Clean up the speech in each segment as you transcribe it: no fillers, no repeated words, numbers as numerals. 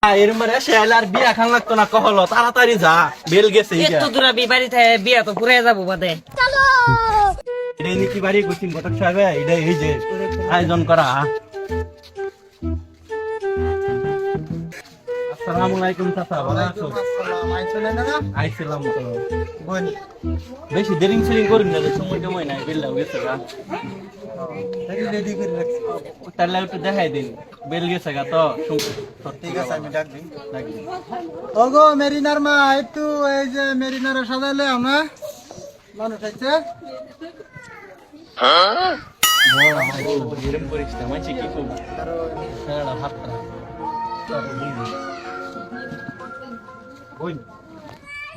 এর মানে শেয়ালার বিয়া খান লাগতো না কহলো তাড়াতাড়ি যা বেল গেছে একটু দূরে বাড়ি থেকে বিয়া তো পুরে যাবো বাদে। এটা নাকি বাড়ি কোচিং কটক সাহেব এটা এই যে আয়োজন করা। আসসালামু আলাইকুম চাচা, ভালো আছো? আইছিলাম তো বেশি দেরিং সেরিং করি না, সময় টময় নাই, বেল গেছে গা তাহলে একটু দেখাই দিন বেল গেছে গা তো। ঠিক আছে আমি ডাক দিই। ওগো মেরিনার মা, একটু এই যে মেরিনারে সাজাইলে আমরা মানুষ আছে। এরম করিস না, মানছি কি খুব হাত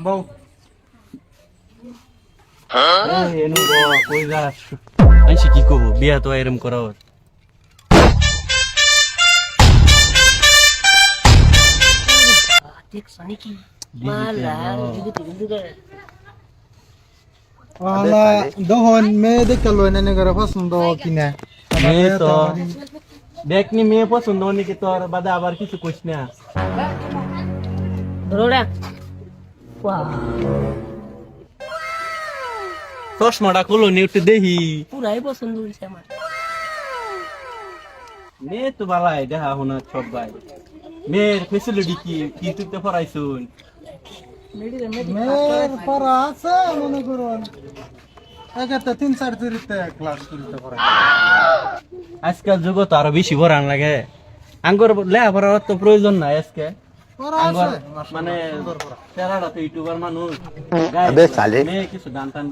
বউ কই যাস? মানছি কি কব, বিয়া তো এরম করা দেখছো নাকি মালা ওলা দহন মেয়ে দেখতে লই না করে পছন্দ কিনা মেয়ে তো দেখনি, মেয়ে পছন্দ নাকি তোর বাদে আবার কিছু কইস না। রোড়া চশমাটা খুলো নি একটু দেখি। পুরাই পছন্দ হয়েছে আমার। মেয়ে তো বালাই দেখা শোনা সব ভাই। মেয়ের ফেসিলিটি কি কি তুইতে পড়াইছুন? মেয়ের পড়া আছে মনে করুন একটা 3-4 চুরিতে ক্লাস করতে পারে। আজকাল যুগ তো আরো বেশি পড়ান লাগে। আঙ্গর লেখাপড়ার তো প্রয়োজন নাই আজকে। পড়া আঙ্গর আছে মানে তেরাটা তো ইউটিউবার মানুষ, মেয়ে কিছু গান টান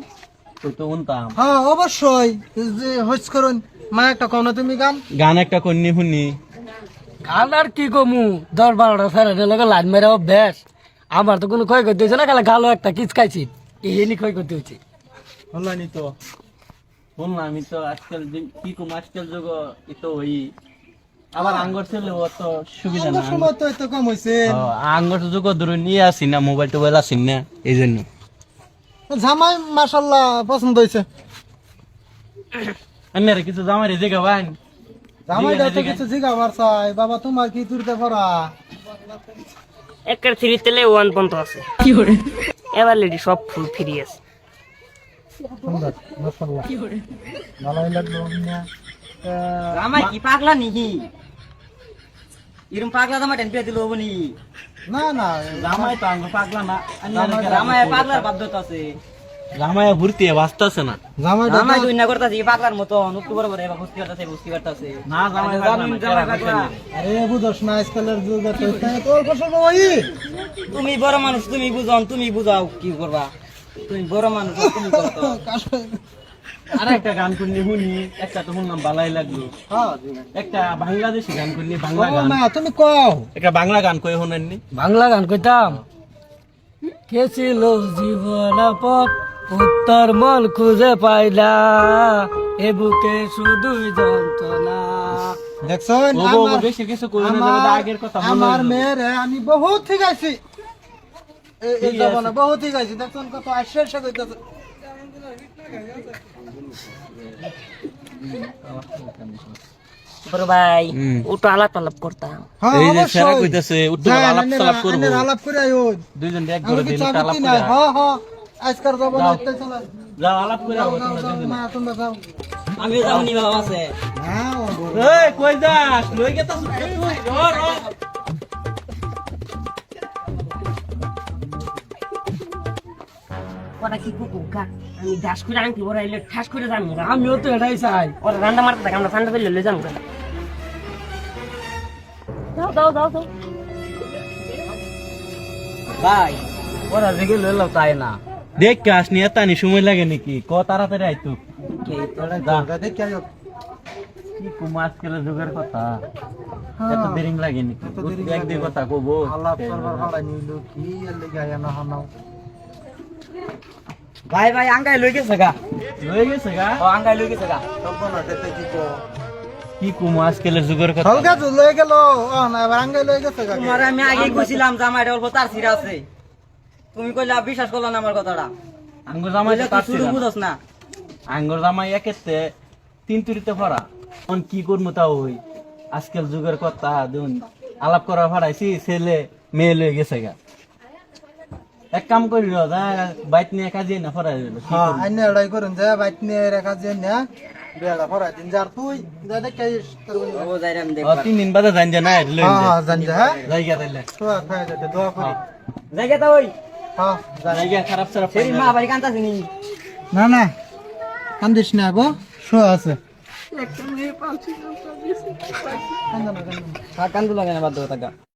তো শুনতাম। হ্যাঁ অবশ্যই যে হইছ করুন মা একটা কোন তুমি গান গান একটা কন্যা শুনি। গান আর কি কমু 10-12টা ফেরাতে লাগে লাইন মেরে অভ্যাস। আমার তো কোনো ক্ষয় করতে হয়েছে না, খালি গালো একটা কিচকাইছি এহেনি ক্ষয় করতে হয়েছে। শুনলানি তো শুনলাম আমি তো আজকাল কি কম আজকাল যুগ তো ওই আবার আঙ্গর ছেলে অত সুবিধা না। সময় তো এত কম হইছে। আঙ্গর যুগ ধরে নিয়ে আসি না, মোবাইল টোবাইল আসি না, এই জন্য। জামাই মাশাআল্লাহ পছন্দ হইছে। আন্নারে কিছু জামাই জায়গা বাইন জামাই তো কিছু জিগাবার চাই বাবা তোমার কি তুলতে পারা? একটা 3 তেলে 1 পর্যন্ত আছে এবার লেডি সব ফুল ফ্রি আছে। সুন্দর মাশাআল্লাহ ভালোই লাগলো না। জামাই কি পাগলা নাকি? এরকম পাগলা জামা টেন পেয়ে দিল বনি? না না জামাই তো আঙ্গ পাগলা না, জামাই পাগলার বাধ্যতা আছে। জামাই ভর্তি বাঁচতেছে না। জামাই দুই না করতাছে পাগলার মতো নুক্তি বড় বড় এবার বুঝতে পারতাছে। না জামাই পাগলা। আরে বুঝছ না আজকালের যুগে তো তোর পছন্দ হই। তুমি বড় মানুষ, তুমি বুঝাও, তুমি বুঝাও কি করবা। তুমি বড় মানুষ, তুমি করতো। আর একটা গান করলি শুনি, একটা তো শুনলাম ভালাই লাগলো। একটা বাংলাদেশি গান করলি, বাংলা গান। না তুমি কও একটা বাংলা গান কই শুনেননি? বাংলা গান কইতাম। কে ছিল জীবন পথ উত্তর মন খুঁজে পাইলা, এ বুকে শুধুই যন্ত্রণা। দেখছন ও বাবা, বেশি কিছু কই না, যেটা আগের কথা মনে আমার হইলো। মেয়েরে আমি বহুত ঠিক আছি এই ঠিক জমানা আছে। বহুত ঠিক আছি। দেখছন কত আশ্চর্য কইতাছে। বড় ভাই হুম। ওটা আলাপ আলাপ করতাম। হ্যাঁ এই যে সেরা অবশ্যই কইতাছে উঠতে যাই, আলাপ সালাপ করব, আইনের আলাপ করে আইও। দুইজন এক আমি করে কি দিন চাবি আলাপ কি করে নাই? হ্যাঁ হ্যাঁ আজকাল জমানা যাও। এটাই চলে। যাও আলাপ করে যাও, আও যাও, তোমরা যাও, দুইজন। মা, তোমরা যাও। আমি যাবনি বাবা আছে। হ্যাঁ, ও বড়। এই কই যাস? লই গেতাছ তুই? ধর ওরা কি কুকুকা আমি ঘাস করে আনকি বড় এলে ঠাস করে যাবো। আমিও তো এটাই চাই। ওরা রান্না মারতে থাকে, আমরা ঠান্ডা পেলে যাবো। দাও দাও দাও দাও ভাই, ওরা দেখে লইলো তাই না। দেখ কাশ নিয়ে তানি সময় লাগে নাকি? ক তাড়াতাড়ি আইতো। যা, দেখি আইও। কি কুমার কেলে যুগের কথা, হ্যাঁ। এত দেরিং লাগে নাকি? এত দেরি এক দুই লাগে। কথা কবো। আলাপ করবার ভাড়া নিল কি এর লেগে আয়া না হানাও। ভাই ভাই আঙ্গাই লই গেছে গা। লই গেছে গা? ও আঙ্গাই লই গেছে গা। তখন না দেখতে কি কো। কি কুমার কেলে যুগের কথা। হলকা তো লয়ে গেল। ও না এবার আঙ্গাই লয়ে গেছে গা। তোমার আমি আগে কইছিলাম জামাইটা অল্প তার সিরা আছে, তুমি কইলা বিশ্বাস করলা না আমার কথাটা। আঙ্গুর জামাই তো কইলা তুই শুরু কাটছিল না। বুঝছ না। আঙ্গুর জামাই একেতে তিন তুরিতে ভরা। অন কি করবো তাও ওই আজকাল যুগের কথা দুন আলাপ করা ফাড়াইছি, ছেলে মেয়ে লয়ে গেছে গা। এক কাম করি বাইক নিয়ে কাজে না ফরাই দিল। হ্যাঁ আইন এড়াই করুন যে বাইক নিয়ে রেখা যে না বেড়া পড়াই দিন যার তুই যা দেখে ও যাইরাম দেখ 3 দিন বাদে জান যে না লই হ্যাঁ হ্যাঁ জান যা হ্যাঁ জায়গা তাইলে তো খাই যেতে দোয়া করি জায়গা তা ওই হ্যাঁ জান। জায়গা খারাপ সারাপ সেই মা বাড়ি কান্তাছে নি না না কান্দিস না গো শো আছে কান্দু লাগে না বাদ দাও টাকা